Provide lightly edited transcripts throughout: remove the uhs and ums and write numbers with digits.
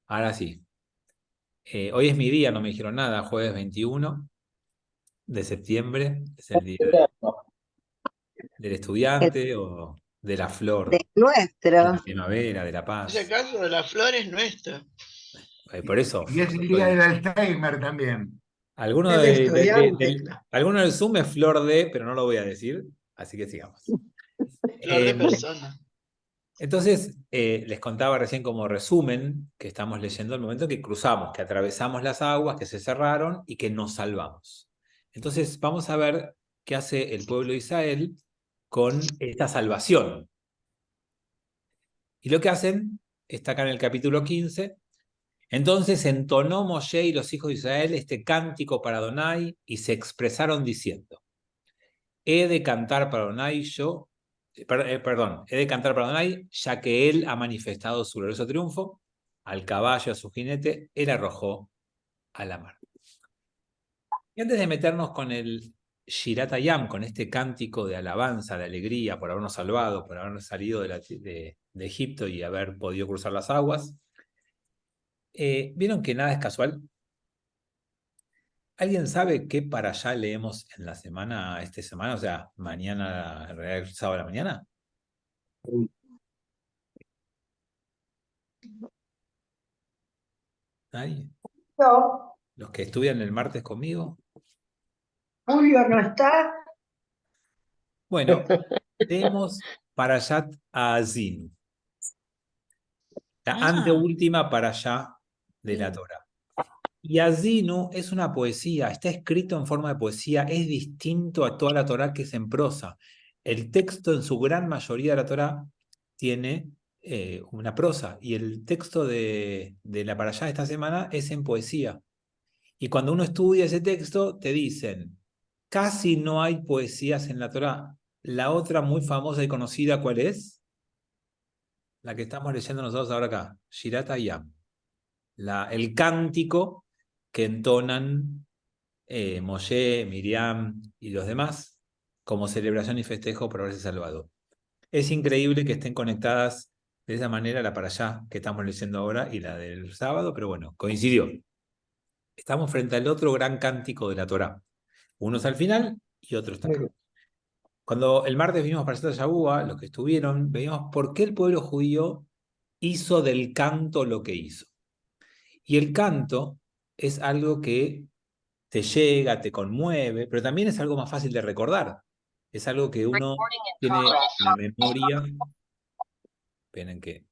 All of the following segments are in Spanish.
Ahora sí. Hoy es mi día, no me dijeron nada, jueves 21 de septiembre, es el día del estudiante o de la De flor, de nuestro. la primavera, de la Ese paz. caso de las flores nuestra. Por eso, Y es el justo día del Alzheimer también. alguno, Del estudiante, claro. alguno del Zoom es flor de, pero no lo voy a decir, así que sigamos. Flor de Eh, persona. entonces, les contaba recién como resumen que estamos leyendo el momento que cruzamos, que atravesamos las aguas, que se cerraron y que nos salvamos. Entonces, vamos a ver qué hace el pueblo de Israel con esta salvación. Y lo que hacen está acá en el capítulo 15. Entonces entonó Moshe y los hijos de Israel este cántico para Adonai y se expresaron diciendo: He de cantar para Adonai yo, perdón, he de cantar para Adonai, ya que él ha manifestado su glorioso triunfo, al caballo, a su jinete, él arrojó a la mar. Y antes de meternos con el Shirat Hayam, con este cántico de alabanza, de alegría por habernos salvado, por habernos salido de Egipto y haber podido cruzar las aguas, ¿vieron que nada es casual? ¿Alguien sabe qué para allá leemos en la semana, esta semana? O sea, mañana, en realidad, sábado a la mañana. ¿Nadie? No, ¿Los que estudian el martes conmigo? Julio no está. Bueno, leemos Parashat Azin, la Ah, anteúltima para allá de la Torá. Y Azinu es una poesía, está escrito en forma de poesía, es distinto a toda la Torá que es en prosa. El texto en su gran mayoría de la Torá tiene una prosa y el texto de la para allá de esta semana es en poesía. Y cuando uno estudia ese texto, te dicen, casi no hay poesías en la Torá. La otra muy famosa y conocida, ¿cuál es? La que estamos leyendo nosotros ahora acá, Shirat Hayam, el cántico que entonan Moshe, Miriam y los demás como celebración y festejo por haberse salvado. Es increíble que estén conectadas de esa manera la para allá que estamos leyendo ahora y la del sábado, pero bueno, coincidió. Estamos frente al otro gran cántico de la Torá. Uno es al final y otro está acá. Cuando el martes vimos para Yahúa, los que estuvieron, veíamos por qué el pueblo judío hizo del canto lo que hizo. Y el canto es algo que te llega, te conmueve, pero también es algo más fácil de recordar. Es algo que uno tiene en la memoria. Esperen que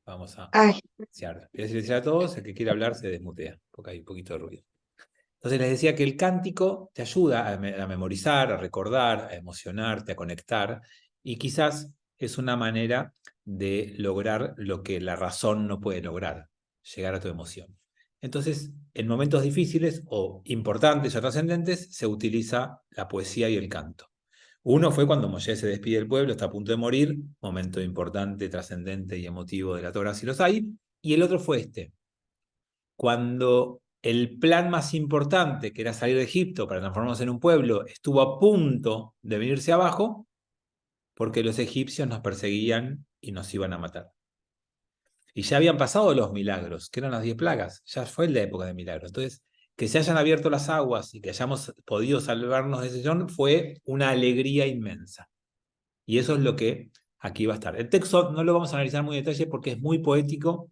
vamos a Ay, silenciar. Voy a silenciar a todos, el que quiera hablar se desmutea, porque hay un poquito de ruido. Entonces les decía que el cántico te ayuda a memorizar, a recordar, a emocionarte, a conectar, y quizás es una manera de lograr lo que la razón no puede lograr, llegar a tu emoción. Entonces, en momentos difíciles o importantes o trascendentes, se utiliza la poesía y el canto. Uno fue cuando Moisés se despide del pueblo, está a punto de morir, momento importante, trascendente y emotivo de la Torá, si los hay, y el otro fue este, cuando el plan más importante, que era salir de Egipto para transformarnos en un pueblo, estuvo a punto de venirse abajo, porque los egipcios nos perseguían y nos iban a matar. Y ya habían pasado los milagros, que eran las 10 plagas, ya fue la época de milagros. Entonces, que se hayan abierto las aguas y que hayamos podido salvarnos de ese sellón fue una alegría inmensa. Y eso es lo que aquí va a estar. El texto no lo vamos a analizar muy en detalle porque es muy poético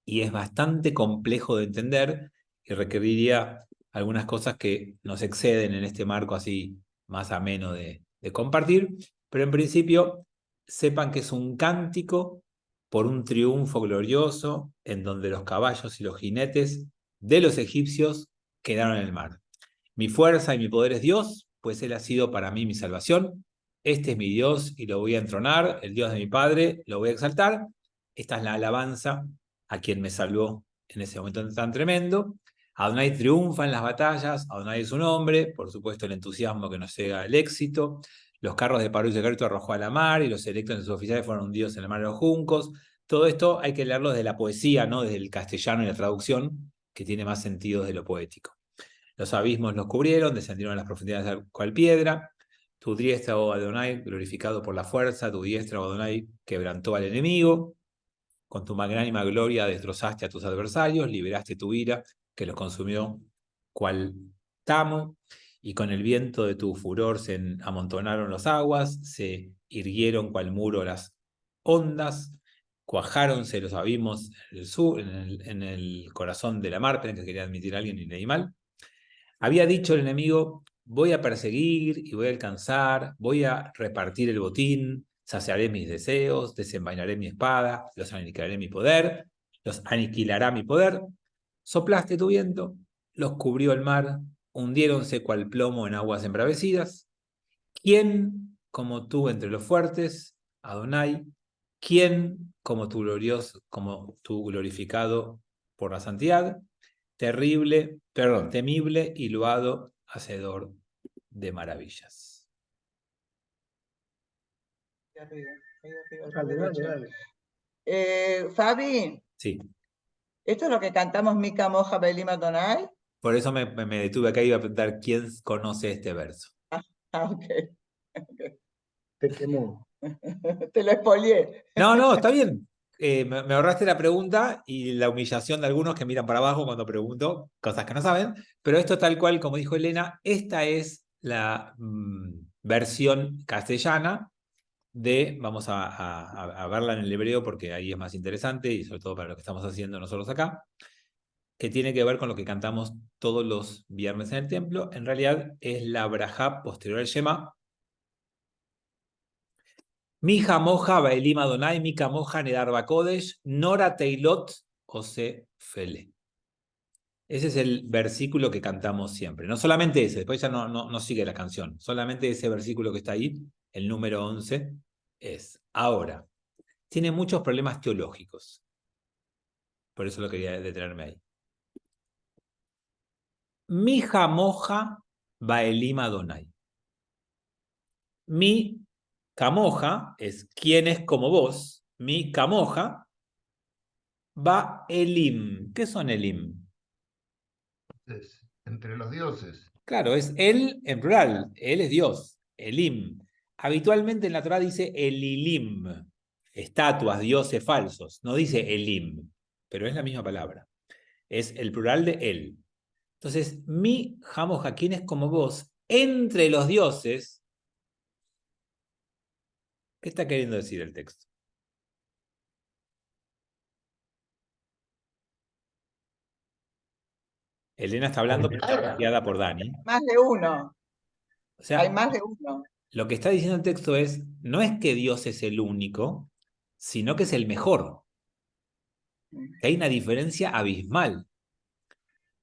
y es bastante complejo de entender y requeriría algunas cosas que nos exceden en este marco así más ameno de compartir, pero en principio sepan que es un cántico por un triunfo glorioso en donde los caballos y los jinetes de los egipcios quedaron en el mar. Mi fuerza y mi poder es Dios, pues Él ha sido para mí mi salvación. Este es mi Dios y lo voy a entronar, el Dios de mi Padre, lo voy a exaltar. Esta es la alabanza a quien me salvó en ese momento tan tremendo. Adonai triunfa en las batallas, Adonai es su nombre, por supuesto el entusiasmo que nos llega al éxito. Los carros de Paró y Secreto arrojó a la mar y los electos de sus oficiales fueron hundidos en el mar de los juncos. Todo esto hay que leerlo desde la poesía, no desde el castellano y la traducción, que tiene más sentido de lo poético. Los abismos los cubrieron, descendieron a las profundidades cual piedra. Tu diestra, oh Adonai, glorificado por la fuerza, tu diestra, oh Adonai, quebrantó al enemigo. Con tu magnánima gloria destrozaste a tus adversarios, liberaste tu ira, que los consumió cual tamo, y con el viento de tu furor se amontonaron las aguas, se irguieron cual muro las ondas, cuajáronse los abismos en el sur, en el corazón de la mar, que quería admitir a alguien y leí mal. Había dicho el enemigo: voy a perseguir y voy a alcanzar, voy a repartir el botín, saciaré mis deseos, desenvainaré mi espada, los aniquilará mi poder, los aniquilará mi poder. Soplaste tu viento, los cubrió el mar, hundiéronse cual plomo en aguas embravecidas. ¿Quién como tú entre los fuertes, Adonai? ¿Quién como tu glorioso, como tu glorificado por la santidad? Temible y loado, hacedor de maravillas. Fabi, Sí, ¿esto es lo que cantamos Mica Moja Belim Adonai? por eso me detuve acá y iba a preguntar quién conoce este verso. Ok. Te quemó. Te lo spoileé. No, está bien. Me ahorraste la pregunta y la humillación de algunos que miran para abajo cuando pregunto cosas que no saben, pero esto tal cual, como dijo Elena, esta es la versión castellana de, vamos a verla en el hebreo porque ahí es más interesante y sobre todo para lo que estamos haciendo nosotros acá, que tiene que ver con lo que cantamos todos los viernes en el templo. En realidad es la brajá posterior al Shema. Mija moja baelim Adonai, mika moja nedar bakodesh, nora teilot ose fele. Ese es el versículo que cantamos siempre. No solamente ese, después ya no sigue la canción. Solamente ese versículo que está ahí, el número 11, es. Ahora, tiene muchos problemas teológicos. Por eso lo quería detenerme ahí. Mija moja baelim Adonai. Mi camoja es quién es como vos. Mi camoja va elim. ¿Qué son elim? Entre los dioses. Claro, es él en plural. Él es Dios. Elim. Habitualmente en la Torá dice elilim. Estatuas, dioses falsos. No dice elim, pero es la misma palabra. Es el plural de él. Entonces, mi jamoja, ¿quién es como vos? Entre los dioses. ¿Qué está queriendo decir el texto? Elena está hablando, pero está guiada por Dani. Más de uno. O sea, Hay más de uno. lo que está diciendo el texto es, no es que Dios es el único, sino que es el mejor. Que hay una diferencia abismal.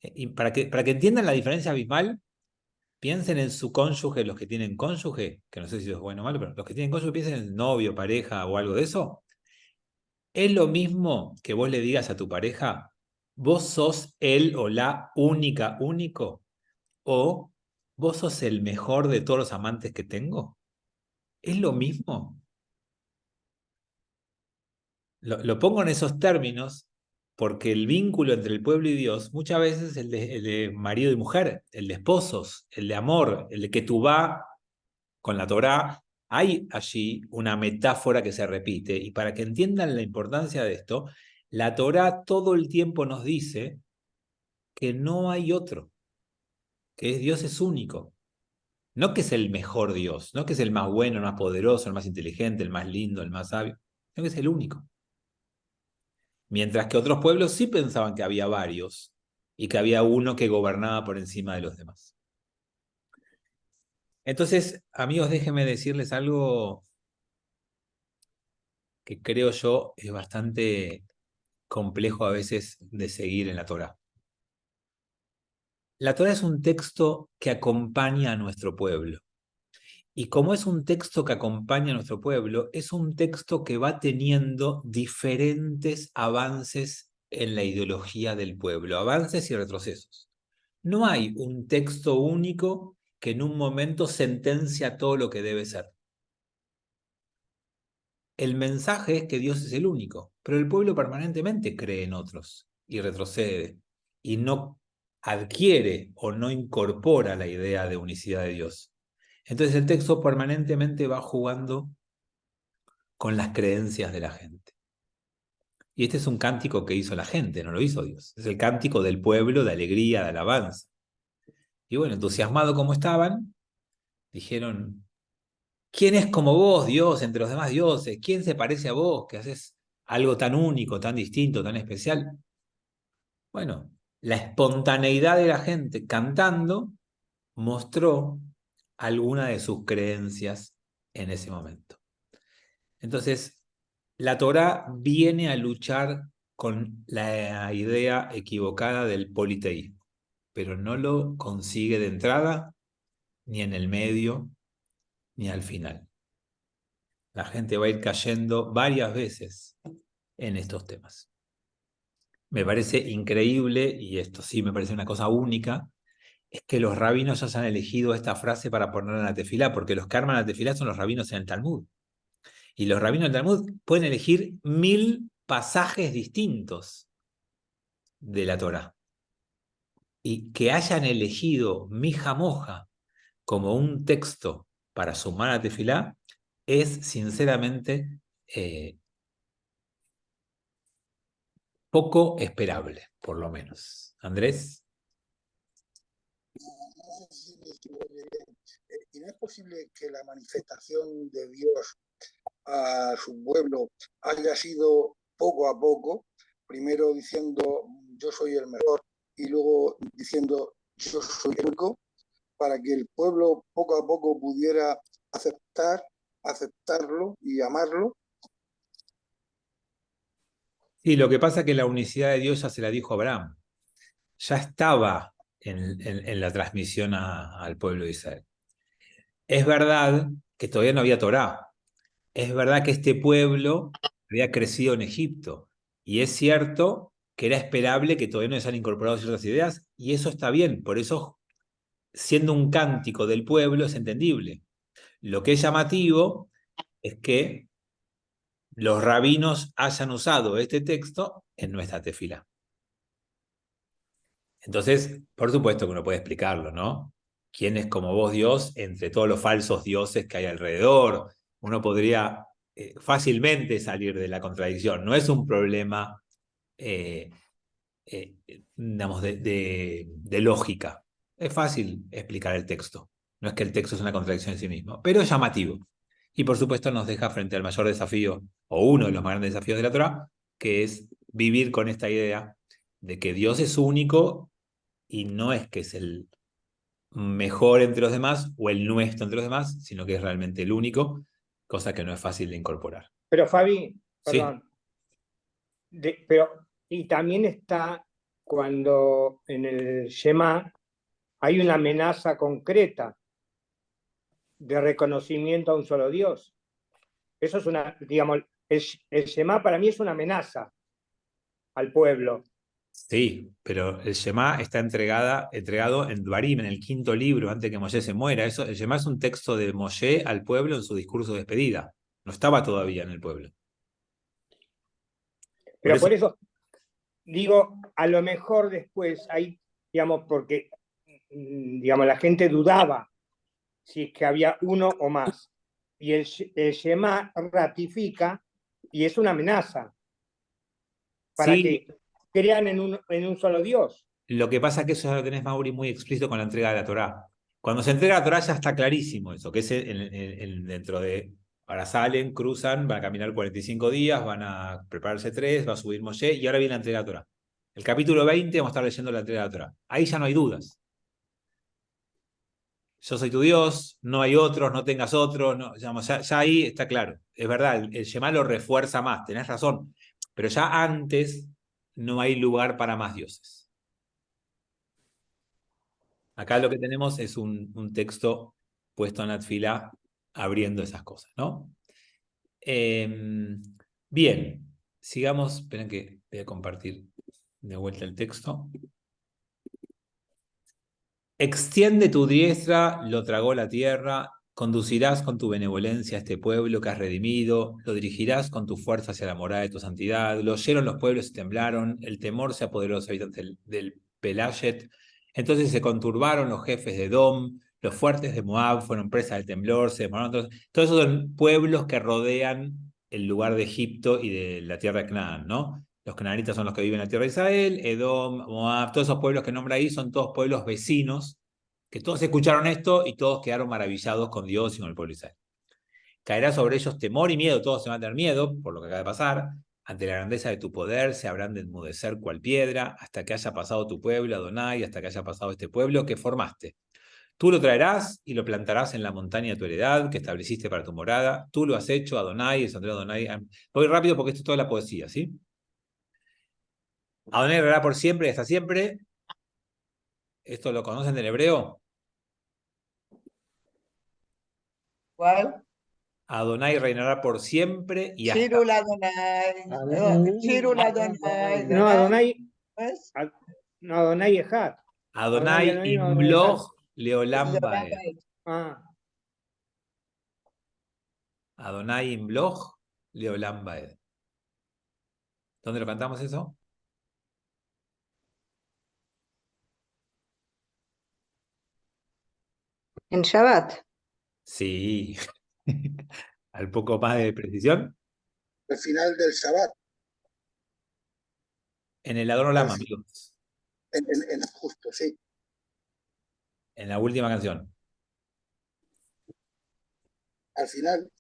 Y para que entiendan la diferencia abismal, piensen en su cónyuge, los que tienen cónyuge, que no sé si es bueno o malo, pero los que tienen cónyuge piensen en novio, pareja o algo de eso. Es lo mismo que vos le digas a tu pareja, vos sos él o la única, único, o vos sos el mejor de todos los amantes que tengo. ¿Es lo mismo? Lo pongo en esos términos porque el vínculo entre el pueblo y Dios muchas veces es el de marido y mujer, el de esposos, el de amor, el de que tú vas con la Torá. Hay allí una metáfora que se repite y para que entiendan la importancia de esto, la Torá todo el tiempo nos dice que no hay otro, que Dios es único. No que es el mejor Dios, no que es el más bueno, el más poderoso, el más inteligente, el más lindo, el más sabio, sino que es el único. Mientras que otros pueblos sí pensaban que había varios y que había uno que gobernaba por encima de los demás. Entonces, amigos, déjenme decirles algo que creo yo es bastante complejo a veces de seguir en la Torá. La Torá es un texto que acompaña a nuestro pueblo. Y como es un texto que acompaña a nuestro pueblo, es un texto que va teniendo diferentes avances en la ideología del pueblo, avances y retrocesos. No hay un texto único que en un momento sentencia todo lo que debe ser. El mensaje es que Dios es el único, pero el pueblo permanentemente cree en otros y retrocede y no adquiere o no incorpora la idea de unicidad de Dios. Entonces el texto permanentemente va jugando con las creencias de la gente. Y este es un cántico que hizo la gente, no lo hizo Dios. Es el cántico del pueblo, de alegría, de alabanza. Y bueno, entusiasmados como estaban, dijeron, ¿quién es como vos, Dios, entre los demás dioses? ¿Quién se parece a vos, que haces algo tan único, tan distinto, tan especial? Bueno, la espontaneidad de la gente cantando mostró alguna de sus creencias en ese momento. Entonces, la Torá viene a luchar con la idea equivocada del politeísmo, pero no lo consigue de entrada, ni en el medio, ni al final. La gente va a ir cayendo varias veces en estos temas. Me parece increíble, y esto sí me parece una cosa única, es que los rabinos hayan elegido esta frase para ponerla en la tefilá, porque los que arman la tefilá son los rabinos en el Talmud. Y los rabinos del Talmud pueden elegir 1000 pasajes distintos de la Torá. Y que hayan elegido Mija Moja como un texto para sumar a tefilá es sinceramente poco esperable, por lo menos. Andrés. Y no es posible que la manifestación de Dios a su pueblo haya sido poco a poco, primero diciendo yo soy el mejor y luego diciendo yo soy el único, para que el pueblo poco a poco pudiera aceptarlo y amarlo. Sí, lo que pasa es que la unicidad de Dios ya se la dijo Abraham. Ya estaba en la transmisión al pueblo de Israel. Es verdad que todavía no había Torá. Es verdad que este pueblo había crecido en Egipto. Y es cierto que era esperable que todavía no se han incorporado ciertas ideas, y eso está bien. Por eso, siendo un cántico del pueblo, es entendible. Lo que es llamativo es que los rabinos hayan usado este texto en nuestra tefilá. Entonces, por supuesto que uno puede explicarlo, ¿no? ¿Quién es como vos, Dios, entre todos los falsos dioses que hay alrededor? Uno podría fácilmente salir de la contradicción. No es un problema, digamos, de lógica. Es fácil explicar el texto. No es que el texto es una contradicción en sí mismo, pero es llamativo. Y por supuesto nos deja frente al mayor desafío, o uno de los más grandes desafíos de la Torá, que es vivir con esta idea de que Dios es único y no es que es el mejor entre los demás o el nuestro entre los demás, sino que es realmente el único, cosa que no es fácil de incorporar. Pero Fabi, Sí. perdón, pero y también está cuando en el Shema hay una amenaza concreta de reconocimiento a un solo Dios. Eso es una, digamos, el Shema para mí es una amenaza al pueblo. Sí, pero el Shema está entregado en Dvarim, en el 5.º libro, antes que Moshe se muera. Eso, el Shema es un texto de Moshe al pueblo en su discurso de despedida. No estaba todavía en el pueblo. Pero por eso digo, a lo mejor después hay, digamos, porque digamos, la gente dudaba si es que había uno o más. Y el Shema ratifica y es una amenaza para sí, que crean en un solo Dios. Lo que pasa es que eso ya lo tenés, Mauri, muy explícito con la entrega de la Torá. Cuando se entrega la Torá ya está clarísimo eso, que es dentro de... Ahora salen, cruzan, van a caminar 45 días, van a prepararse 3, va a subir Moshe, y ahora viene la entrega de la Torá. El capítulo 20 vamos a estar leyendo la entrega de la Torá. Ahí ya no hay dudas. Yo soy tu Dios, no hay otros, no tengas otros. No, digamos, ya ahí está claro. Es verdad, el Shema lo refuerza más, tenés razón. Pero ya antes no hay lugar para más dioses. Acá lo que tenemos es un texto puesto en la tefilá abriendo esas cosas, ¿no? Bien, sigamos. Esperen que voy a compartir de vuelta el texto. Extiende tu diestra, lo tragó la tierra, conducirás con tu benevolencia a este pueblo que has redimido, lo dirigirás con tu fuerza hacia la morada de tu santidad, lo oyeron los pueblos y temblaron, el temor se apoderó de los habitantes del Pelashet, entonces se conturbaron los jefes de Edom, los fuertes de Moab fueron presa del temblor, se demoraron todos esos son pueblos que rodean el lugar de Egipto y de la tierra de Canaán, ¿no? Los canaanitas son los que viven en la tierra de Israel, Edom, Moab, todos esos pueblos que nombra ahí son todos pueblos vecinos, que todos escucharon esto y todos quedaron maravillados con Dios y con el pueblo de Israel. Caerá sobre ellos temor y miedo, todos se van a tener miedo por lo que acaba de pasar. Ante la grandeza de tu poder se habrán de enmudecer cual piedra, hasta que haya pasado tu pueblo, Adonai, hasta que haya pasado este pueblo que formaste. Tú lo traerás y lo plantarás en la montaña de tu heredad, que estableciste para tu morada. Tú lo has hecho, Adonai, el santuario de Adonai. Voy rápido porque esto es toda la poesía, ¿sí? Adonai reinará por siempre y hasta siempre. ¿Esto lo conocen del hebreo? ¿Cuál? Adonai reinará por siempre y hasta Shirul Adonai. Shirul Adonai. No, Adonai, ¿Ves? no, Adonai Ejad. Adonai Adonai, imloch leolam baed. Ah, Adonai imloch leolam baed. ¿Dónde lo cantamos eso? En Shabbat. Sí. Al poco más de precisión. Al final del Shabbat, En el Adon Olam, Al fin- amigos. justo, sí. En la última canción. Al final,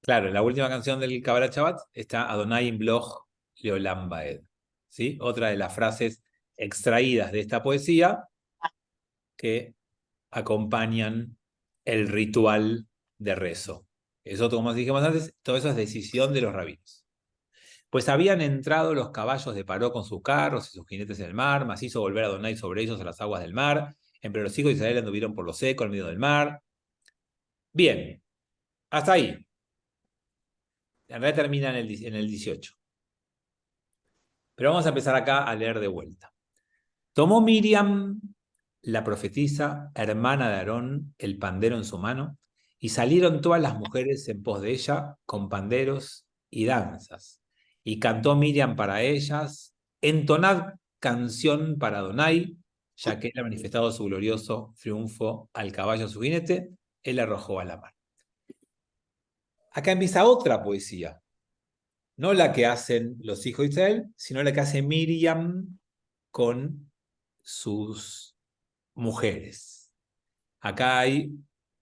Claro, en la última canción del Kabbalah Shabbat está Adonai imloch leolam baed. ¿Sí? Otra de las frases extraídas de esta poesía que acompañan el ritual de rezo. Eso, como dijimos antes, todo eso es decisión de los rabinos. Pues habían entrado los caballos de Paró con sus carros y sus jinetes en el mar, mas hizo volver a Adonai sobre ellos a las aguas del mar. Pero los hijos de Israel anduvieron por lo seco en medio del mar. Bien, hasta ahí. En realidad termina en el 18. Pero vamos a empezar acá a leer de vuelta. Tomó Miriam, la profetisa, hermana de Aarón, el pandero en su mano, y salieron todas las mujeres en pos de ella con panderos y danzas. Y cantó Miriam para ellas, entonad canción para Adonai, ya que él ha manifestado su glorioso triunfo al caballo su jinete, él arrojó a la mar. Acá empieza otra poesía, no la que hacen los hijos de Israel, sino la que hace Miriam con sus mujeres. Acá hay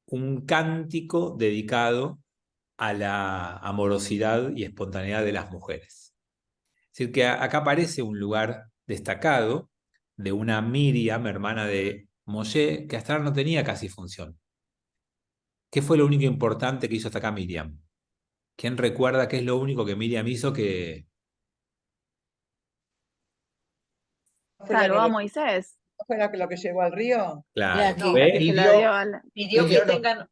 un cántico dedicado a la amorosidad y espontaneidad de las mujeres. Es decir, que acá aparece un lugar destacado de una Miriam, hermana de Moshe, que hasta ahora no tenía casi función. ¿Qué fue lo único importante que hizo hasta acá Miriam? ¿Quién recuerda qué es lo único que Miriam hizo que... Salvó a Moisés. ¿No fue lo que llegó al río? Claro, No, ¿ves? Que pidió, lo dio a la-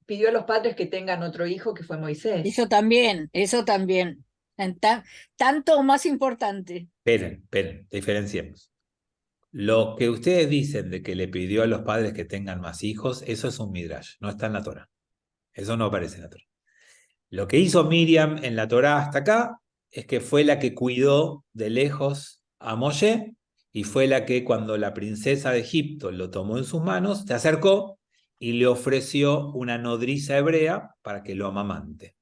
pidió a los padres que tengan otro hijo que fue Moisés. Eso también. Tanto o más importante. Esperen, diferenciemos. Lo que ustedes dicen de que le pidió a los padres que tengan más hijos, eso es un midrash, no está en la Torah. Eso no aparece en la Torah. Lo que hizo Miriam en la Torah hasta acá es que fue la que cuidó de lejos a Moshe y fue la que cuando la princesa de Egipto lo tomó en sus manos, se acercó y le ofreció una nodriza hebrea para que lo amamante.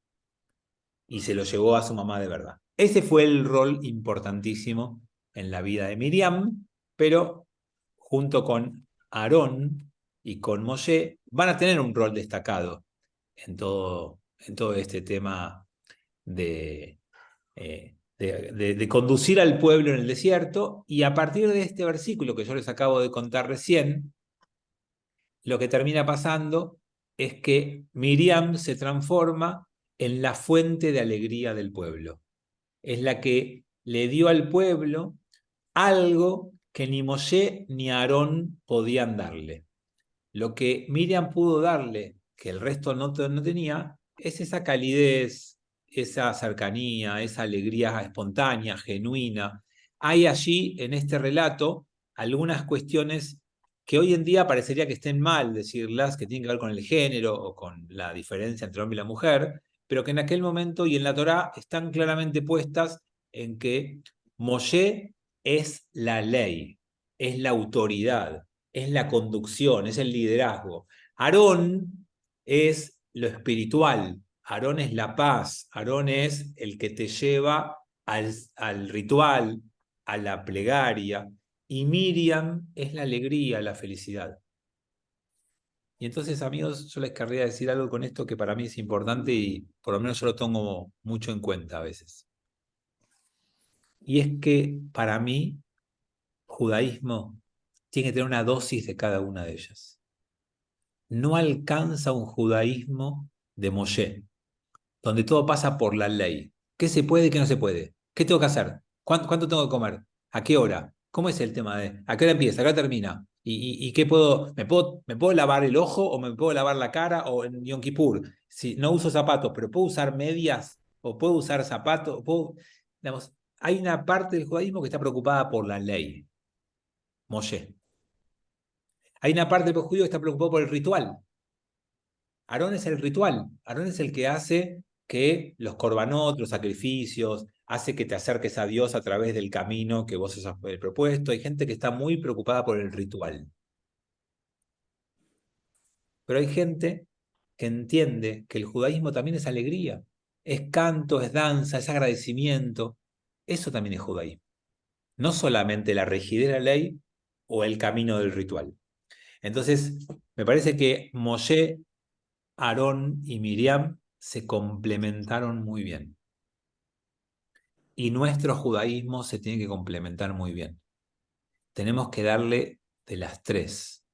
Y se lo llevó a su mamá de verdad. Ese fue el rol importantísimo en la vida de Miriam, pero junto con Aarón y con Moshe van a tener un rol destacado en todo este tema de conducir al pueblo en el desierto, y a partir de este versículo que yo les acabo de contar recién, lo que termina pasando es que Miriam se transforma en la fuente de alegría del pueblo. Es la que le dio al pueblo algo que ni Moshe ni Aarón podían darle. Lo que Miriam pudo darle, que el resto no tenía, es esa calidez, esa cercanía, esa alegría espontánea, genuina. Hay allí, en este relato, algunas cuestiones que hoy en día parecería que estén mal decirlas, que tienen que ver con el género o con la diferencia entre el hombre y la mujer, pero que en aquel momento y en la Torá están claramente puestas en que Moshe es la ley, es la autoridad, es la conducción, es el liderazgo. Aarón es lo espiritual, Aarón es la paz, Aarón es el que te lleva al ritual, a la plegaria, y Miriam es la alegría, la felicidad. Y entonces, amigos, yo les querría decir algo con esto que para mí es importante y por lo menos yo lo tengo mucho en cuenta a veces. Y es que para mí, judaísmo tiene que tener una dosis de cada una de ellas. No alcanza un judaísmo de Moshe, donde todo pasa por la ley. ¿Qué se puede y qué no se puede? ¿Qué tengo que hacer? ¿Cuánto tengo que comer? ¿A qué hora? ¿Cómo es el tema de a qué hora empieza, a qué hora termina? ¿Y qué puedo? ¿Me puedo lavar el ojo o me puedo lavar la cara o en Yom Kippur? Si no uso zapatos, pero puedo usar medias o puedo usar zapatos, digamos, hay una parte del judaísmo que está preocupada por la ley. Moshe. Hay una parte del judío que está preocupado por el ritual. Aarón es el ritual. Aarón es el que hace que los korbanot, los sacrificios, hace que te acerques a Dios a través del camino que vos has propuesto. Hay gente que está muy preocupada por el ritual. Pero hay gente que entiende que el judaísmo también es alegría, es canto, es danza, es agradecimiento. Eso también es judaísmo. No solamente la rigidez de la ley o el camino del ritual. Entonces, me parece que Moshe, Aarón y Miriam se complementaron muy bien. Y nuestro judaísmo se tiene que complementar muy bien. Tenemos que darle de las tres.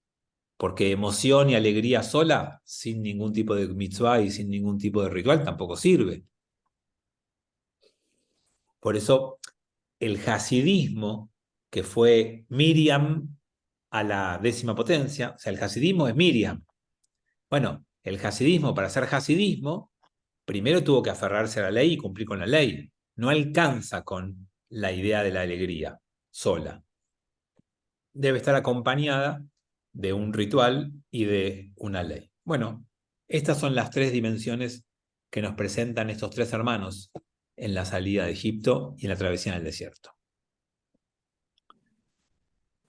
Porque emoción y alegría sola, sin ningún tipo de mitzvah y sin ningún tipo de ritual, tampoco sirve. Por eso, el hasidismo, que fue Miriam a la 10ª potencia, o sea, el hasidismo es Miriam. Bueno, el hasidismo, para ser hasidismo, primero tuvo que aferrarse a la ley y cumplir con la ley. No alcanza con la idea de la alegría sola. Debe estar acompañada de un ritual y de una ley. Bueno, estas son las tres dimensiones que nos presentan estos tres hermanos en la salida de Egipto y en la travesía en el desierto.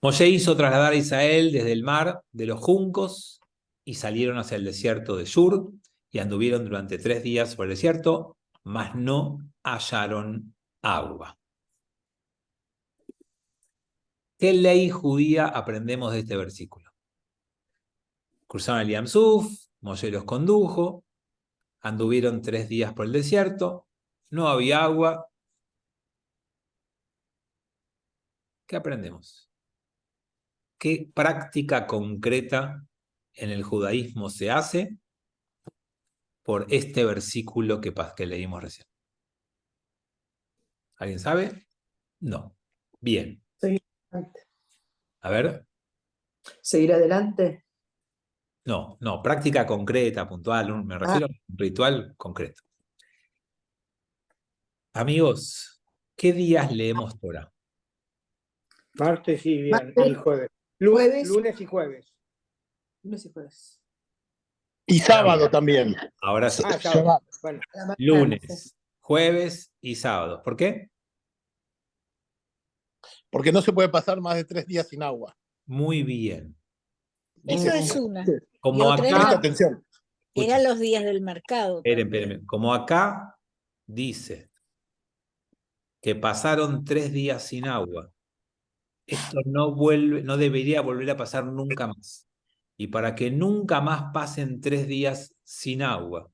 Moshe hizo trasladar a Israel desde el mar de los juncos y salieron hacia el desierto de Shur y anduvieron durante 3 días por el desierto, mas no hallaron agua. ¿Qué ley judía aprendemos de este versículo? Cruzaron el Yam Suf, Moshe los condujo, anduvieron 3 días por el desierto, no había agua. ¿Qué aprendemos? ¿Qué práctica concreta en el judaísmo se hace por este versículo que leímos recién? ¿Alguien sabe? No. Bien. Seguir adelante. A ver. ¿Seguir adelante? No, práctica concreta, puntual, me refiero a un ritual concreto. Amigos, ¿qué días leemos Torah? Martes y viernes Martes, y jueves. jueves. Lunes y jueves. Lunes y jueves. Y sábado también. Ahora sí. Sábado. Bueno, A la mañana, sí. Lunes, jueves y sábado. ¿Por qué? Porque no se puede pasar más de 3 días sin agua. Muy bien. Eso es una. Como Y otra acá, Presta atención. Eran los días del mercado. espérenme. Como acá dice que pasaron 3 días sin agua, esto no debería volver a pasar nunca más. Y para que nunca más pasen 3 días sin agua,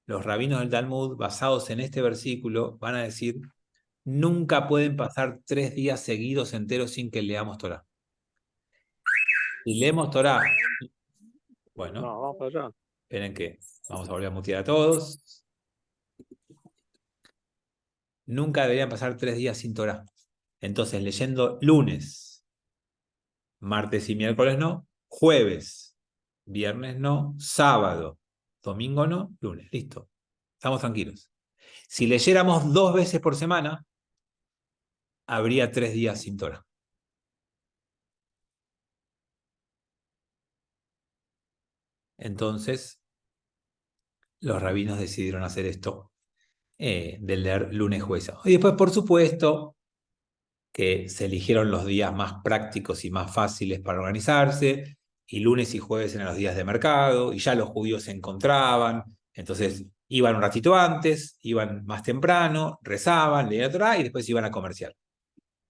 los rabinos del Talmud, basados en este versículo, van a decir, nunca pueden pasar 3 días seguidos enteros sin que leamos Torah. Si leemos Torah, bueno, No, vamos para allá. esperen que vamos a volver a mutear a todos. Nunca deberían pasar 3 días sin Torah. Entonces, leyendo lunes, martes y miércoles no, jueves, viernes no, sábado, domingo no, lunes, listo. Estamos tranquilos. Si leyéramos 2 veces por semana, habría 3 días sin Torah. Entonces, los rabinos decidieron hacer esto de leer lunes, jueves. Y después, por supuesto, que se eligieron los días más prácticos y más fáciles para organizarse, y lunes y jueves eran los días de mercado, y ya los judíos se encontraban, entonces Iban un ratito antes, iban más temprano, rezaban, leían la Torá y después iban a comerciar.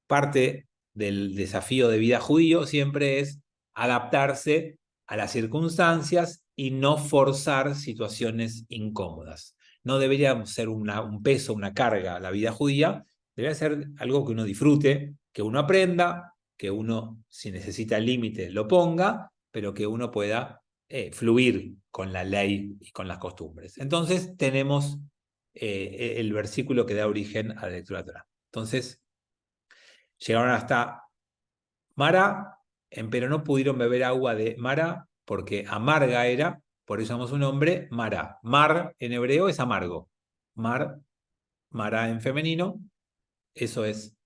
Parte del desafío de vida judío siempre es adaptarse a las circunstancias y no forzar situaciones incómodas. No debería ser un peso, una carga la vida judía, debería ser algo que uno disfrute, que uno aprenda, que uno, si necesita límite, lo ponga, pero que uno pueda fluir con la ley y con las costumbres. Entonces tenemos el versículo que da origen a la lectura de la Torá. Entonces, llegaron hasta Mara, pero no pudieron beber agua de Mara porque amarga era, por eso llamamos su nombre Mara. Mar en hebreo es amargo. Mara en femenino, eso es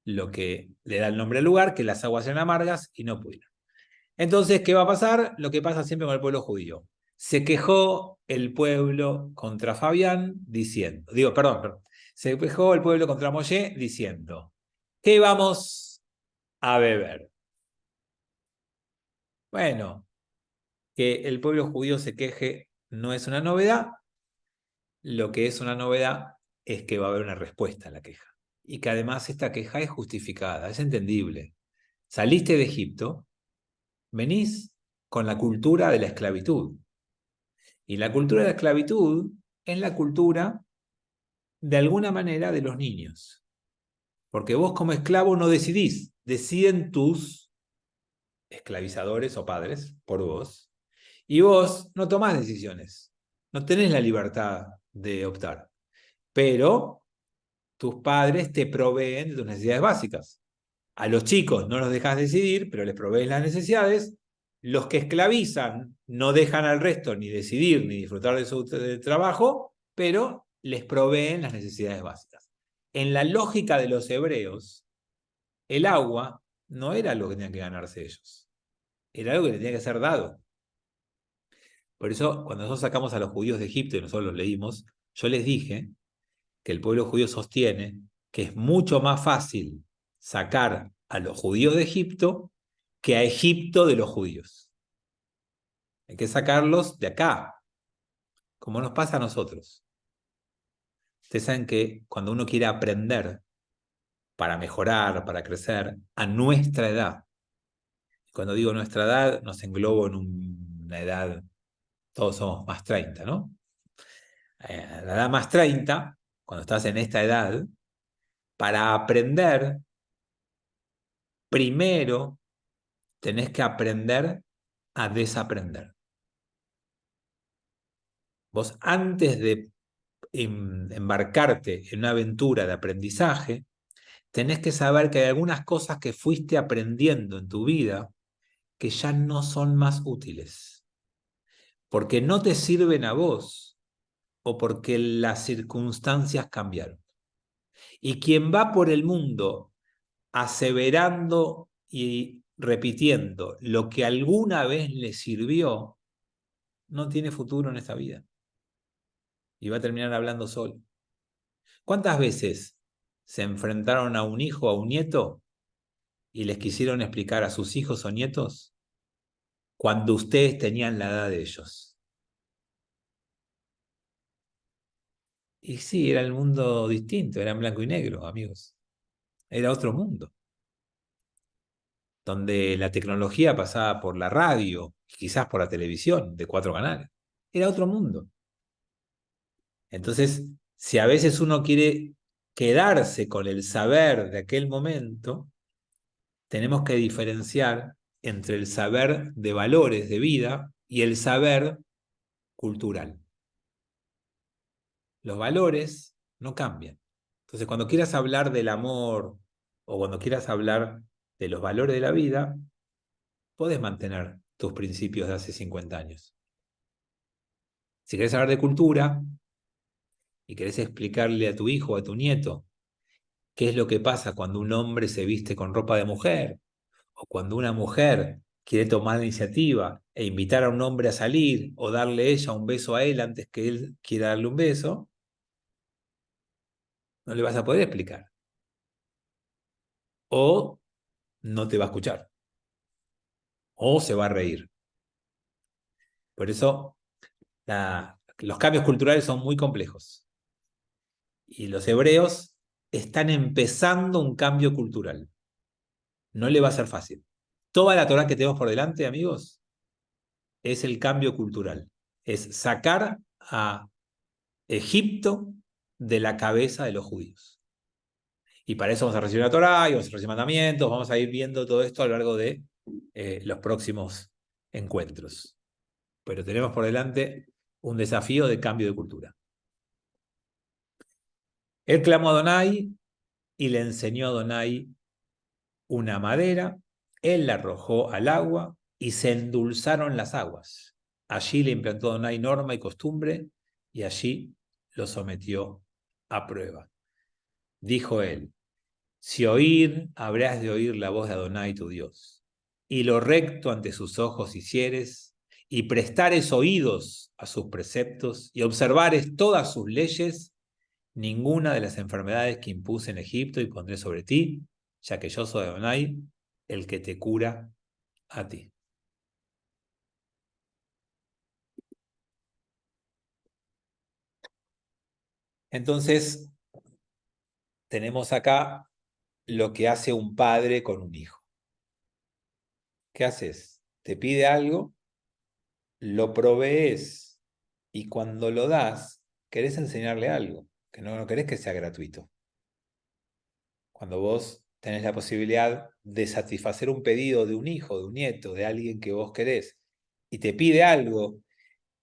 lo que le da el nombre al lugar, que las aguas eran amargas y no pudieron. Entonces, ¿qué va a pasar? Lo que pasa siempre con el pueblo judío. Se quejó el pueblo contra Fabián diciendo, perdón, se quejó el pueblo contra Moshe diciendo, ¿qué vamos a beber? Bueno, que el pueblo judío se queje no es una novedad, lo que es una novedad es que va a haber una respuesta a la queja. Y que además esta queja es justificada, es entendible. Saliste de Egipto, venís con la cultura de la esclavitud. Y la cultura de la esclavitud es la cultura, de alguna manera, de los niños. Porque vos como esclavo no decidís, deciden tus esclavizadores o padres por vos. Y vos no tomás decisiones, no tenés la libertad de optar. Pero tus padres te proveen de tus necesidades básicas. A los chicos no los dejas decidir, pero les provees las necesidades. Los que esclavizan no dejan al resto ni decidir ni disfrutar de su trabajo, pero les proveen las necesidades básicas. En la lógica de los hebreos, el agua no era algo que tenían que ganarse ellos. Era algo que les tenía que ser dado. Por eso, cuando nosotros sacamos a los judíos de Egipto y nosotros los leímos, yo les dije que el pueblo judío sostiene que es mucho más fácil sacar a los judíos de Egipto que a Egipto de los judíos. Hay que sacarlos de acá, como nos pasa a nosotros. Ustedes saben que cuando uno quiere aprender para mejorar, para crecer, a nuestra edad, cuando digo nuestra edad, nos englobo en una edad, todos somos más 30, ¿no? La edad más 30, cuando estás en esta edad, para aprender, primero tenés que aprender a desaprender. Vos antes de embarcarte en una aventura de aprendizaje, tenés que saber que hay algunas cosas que fuiste aprendiendo en tu vida que ya no son más útiles, porque no te sirven a vos o porque las circunstancias cambiaron. Y quien va por el mundo aseverando y repitiendo lo que alguna vez le sirvió, no tiene futuro en esta vida. Y va a terminar hablando solo. ¿Cuántas veces se enfrentaron a un hijo, a un nieto, y les quisieron explicar a sus hijos o nietos cuando ustedes tenían la edad de ellos? Y sí, era el mundo distinto, era en blanco y negro, amigos. Era otro mundo, donde la tecnología pasaba por la radio, quizás por la televisión, de 4 canales. Era otro mundo. Entonces, si a veces uno quiere quedarse con el saber de aquel momento, tenemos que diferenciar entre el saber de valores de vida y el saber cultural. Los valores no cambian. Entonces, cuando quieras hablar del amor o cuando quieras hablar de los valores de la vida, podés mantener tus principios de hace 50 años. Si querés hablar de cultura y querés explicarle a tu hijo o a tu nieto qué es lo que pasa cuando un hombre se viste con ropa de mujer, o cuando una mujer quiere tomar la iniciativa e invitar a un hombre a salir, o darle ella un beso a él antes que él quiera darle un beso, no le vas a poder explicar. O no te va a escuchar. O se va a reír. Por eso, Los cambios culturales son muy complejos. Y los hebreos están empezando un cambio cultural. No le va a ser fácil. Toda la Torá que tenemos por delante, amigos, es el cambio cultural. Es sacar a Egipto de la cabeza de los judíos. Y para eso vamos a recibir la Torá y vamos a recibir mandamientos, vamos a ir viendo todo esto a lo largo de los próximos encuentros. Pero tenemos por delante un desafío de cambio de cultura. Él clamó a Adonai y le enseñó a Adonai una madera, él la arrojó al agua y se endulzaron las aguas. Allí le implantó Adonai norma y costumbre y allí lo sometió a prueba. Dijo él: si oír, habrás de oír la voz de Adonai tu Dios, y lo recto ante sus ojos hicieres, y prestares oídos a sus preceptos, y observares todas sus leyes, ninguna de las enfermedades que impuse en Egipto y pondré sobre ti, ya que yo soy Adonai, el que te cura a ti. Entonces, tenemos acá lo que hace un padre con un hijo. ¿Qué haces? Te pide algo, lo provees, y cuando lo das, querés enseñarle algo, que no querés que sea gratuito. Cuando vos tenés la posibilidad de satisfacer un pedido de un hijo, de un nieto, de alguien que vos querés, y te pide algo,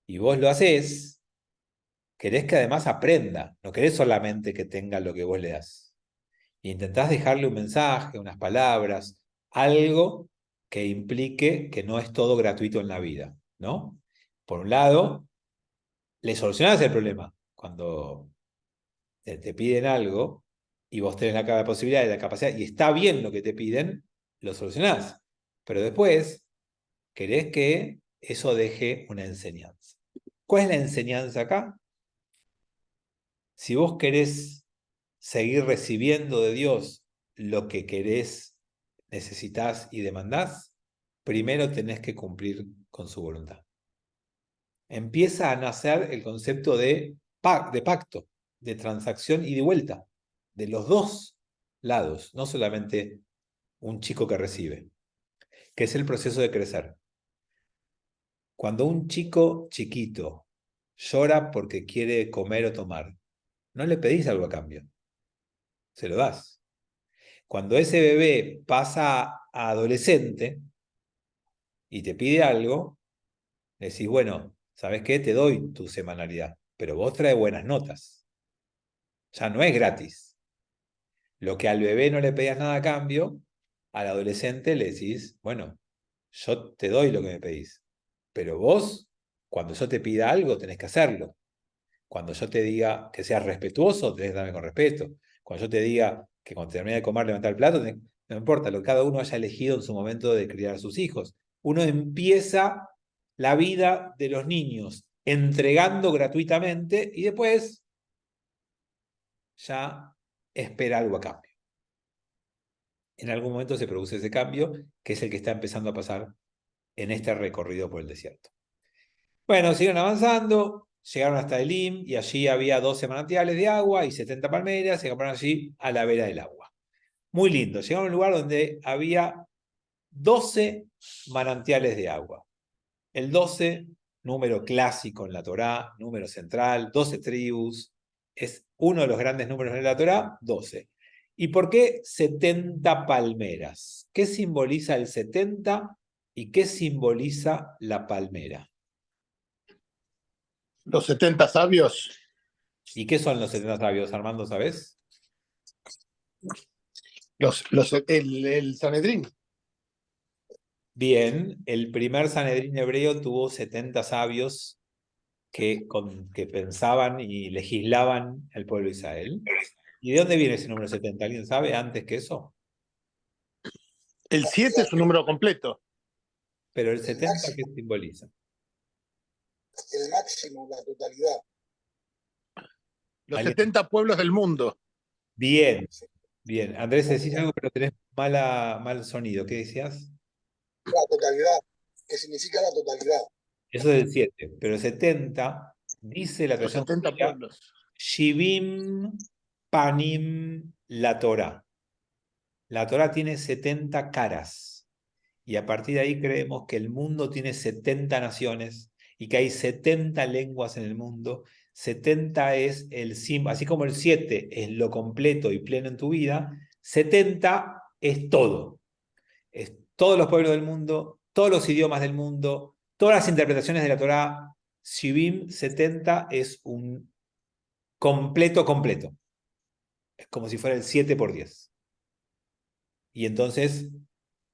y vos lo hacés, querés que además aprenda, no querés solamente que tenga lo que vos le das. Y intentás dejarle un mensaje, unas palabras, algo que implique que no es todo gratuito en la vida, ¿no? Por un lado, le solucionás el problema. Cuando te piden algo y vos tenés la posibilidad y la capacidad, y está bien lo que te piden, lo solucionás. Pero después, querés que eso deje una enseñanza. ¿Cuál es la enseñanza acá? Si vos querés seguir recibiendo de Dios lo que querés, necesitás y demandás, primero tenés que cumplir con su voluntad. Empieza a nacer el concepto de pacto, de transacción y de vuelta, de los dos lados, no solamente un chico que recibe, que es el proceso de crecer. Cuando un chico chiquito llora porque quiere comer o tomar, no le pedís algo a cambio, se lo das. Cuando ese bebé pasa a adolescente y te pide algo, decís, bueno, ¿sabes qué? Te doy tu semanalidad, pero vos traes buenas notas. Ya no es gratis. Lo que al bebé no le pedías nada a cambio, al adolescente le decís, bueno, yo te doy lo que me pedís, pero vos, cuando yo te pida algo, tenés que hacerlo. Cuando yo te diga que seas respetuoso, tenés que darme con respeto. Cuando yo te diga que cuando termine de comer, levantar el plato, no importa, lo que cada uno haya elegido en su momento de criar a sus hijos. Uno empieza la vida de los niños entregando gratuitamente y después ya espera algo a cambio. En algún momento se produce ese cambio, que es el que está empezando a pasar en este recorrido por el desierto. Bueno, siguieron avanzando, llegaron hasta Elim y allí había 12 manantiales de agua y 70 palmeras, se acamparon allí a la vera del agua. Muy lindo, llegaron a un lugar donde había 12 manantiales de agua. El 12, número clásico en la Torá, número central, 12 tribus, es uno de los grandes números de la Torá, 12. ¿Y por qué 70 palmeras? ¿Qué simboliza el 70 y qué simboliza la palmera? Los 70 sabios. ¿Y qué son los 70 sabios, Armando, sabes? El Sanedrín. Bien, el primer Sanedrín hebreo tuvo 70 sabios que pensaban y legislaban el pueblo de Israel. ¿Y de dónde viene ese número 70? ¿Alguien sabe antes que eso? El 7 es un número completo. Pero el 70, ¿qué simboliza? El máximo, la totalidad. Los 70 pueblos del mundo. Bien, bien. Andrés, decís algo, pero tenés mal sonido. ¿Qué decías? La totalidad, que significa la totalidad. Eso es el 7, pero el 70 Dice la Los tradición 70 judía, pueblos. Shivim Panim la Torah. La Torah tiene 70 caras. Y a partir de ahí creemos que el mundo tiene 70 naciones y que hay 70 lenguas en el mundo. 70 es el símbolo, así como el 7 es lo completo y pleno en tu vida, 70 es todo. Es todos los pueblos del mundo, todos los idiomas del mundo, todas las interpretaciones de la Torah. Shivim 70 es un completo. Es como si fuera el 7 por 10. Y entonces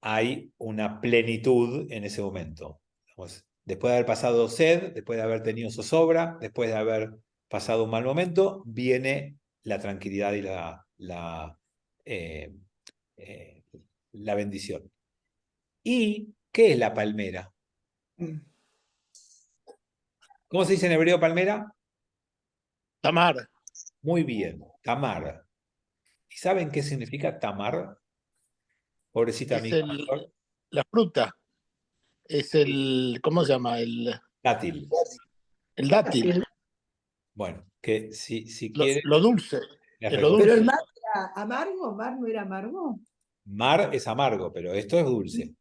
hay una plenitud en ese momento. Después de haber pasado sed, después de haber tenido zozobra, después de haber pasado un mal momento, viene la tranquilidad y la bendición. ¿Y qué es la palmera? ¿Cómo se dice en hebreo palmera? Tamar. Muy bien, tamar. ¿Y saben qué significa tamar? Pobrecita Es amiga. la fruta. Es el, ¿cómo se llama? El Dátil. dátil. Bueno, que si quieren... Lo dulce. les Es lo recomiendo. Pero el dulce. mar era amargo, mar no era amargo. Mar es amargo, pero esto es dulce.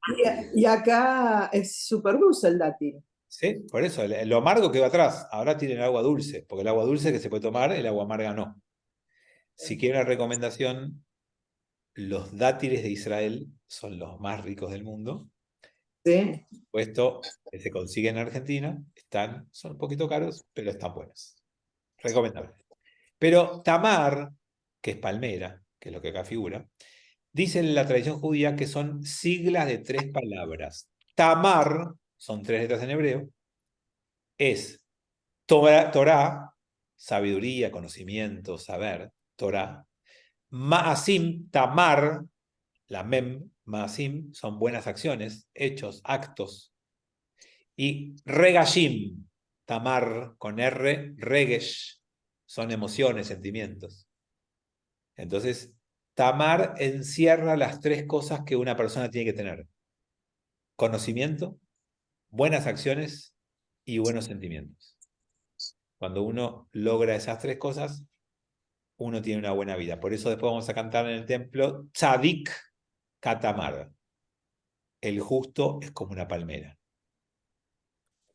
Y acá es súper dulce el dátil. ¿Sí? Por eso, lo amargo quedó atrás. Ahora tienen el agua dulce, porque el agua dulce que se puede tomar, el agua amarga no. Si quieren una recomendación, los dátiles de Israel son los más ricos del mundo. Sí. Puesto que se consiguen en Argentina, son un poquito caros, pero están buenos. Recomendable. Pero tamar, que es palmera, que es lo que acá figura, dice en la tradición judía que son siglas de 3 palabras. Tamar, son 3 letras en hebreo, es Torah, sabiduría, conocimiento, saber, Torah. Maasim, tamar, la mem, maasim, son buenas acciones, hechos, actos. Y regashim, tamar con R, regesh, son emociones, sentimientos. Entonces, tamar encierra las 3 cosas que una persona tiene que tener: conocimiento, buenas acciones y buenos sentimientos. Cuando uno logra esas 3 cosas, uno tiene una buena vida. Por eso después vamos a cantar en el templo Tzadik Katamar. El justo es como una palmera.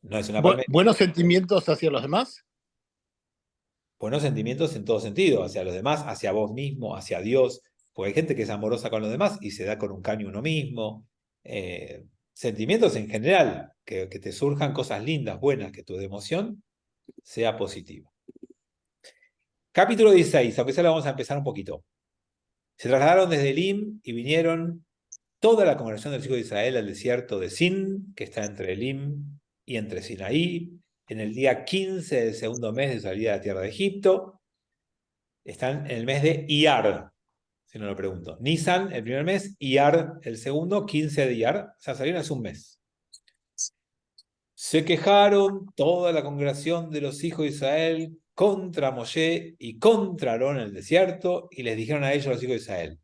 No es una palmera. ¿Buenos sentimientos hacia los demás? Buenos sentimientos en todo sentido, hacia los demás, hacia vos mismo, hacia Dios, porque hay gente que es amorosa con los demás y se da con un caño uno mismo. Sentimientos en general, que te surjan cosas lindas, buenas, que tu emoción sea positiva. Capítulo 16, aunque sea lo vamos a empezar un poquito. Se trasladaron desde Elim y vinieron toda la congregación de los hijos de Israel al desierto de Sin, que está entre Elim y entre Sinaí, en el día 15 del segundo mes de salida de la tierra de Egipto. Están en el mes de Iyar, si no lo pregunto. Nisan, el primer mes, Iyar, el segundo, 15 de Iyar. O sea, salieron hace un mes. Se quejaron toda la congregación de los hijos de Israel contra Moshe y contra Aarón en el desierto, y les dijeron a ellos, los hijos de Israel: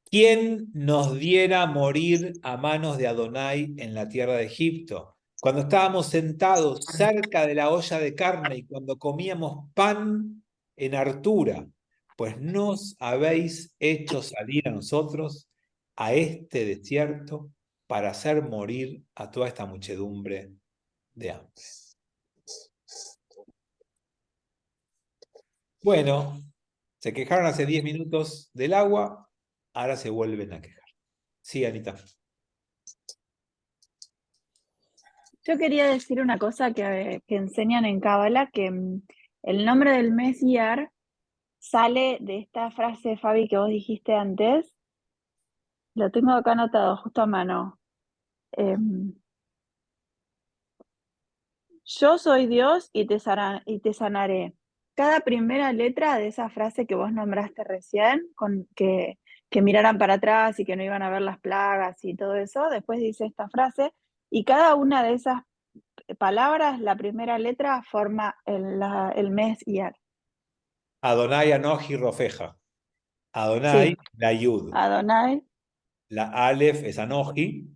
¿quién nos diera morir a manos de Adonai en la tierra de Egipto? Cuando estábamos sentados cerca de la olla de carne y cuando comíamos pan en hartura, pues nos habéis hecho salir a nosotros a este desierto para hacer morir a toda esta muchedumbre de hambre. Bueno, se quejaron hace 10 minutos del agua, ahora se vuelven a quejar. Sí, Anita. Yo quería decir una cosa que enseñan en Cábala, que el nombre del mes Iyar sale de esta frase, Fabi, que vos dijiste antes. Lo tengo acá anotado, justo a mano. Yo soy Dios y te sanaré. Cada primera letra de esa frase que vos nombraste recién, que miraran para atrás y que no iban a ver las plagas y todo eso, después dice esta frase, y cada una de esas palabras, la primera letra forma el mes Iyar. Adonai Anoji Rofeja. Adonai, Sí. la Yud. Adonai. La Aleph es Anoji.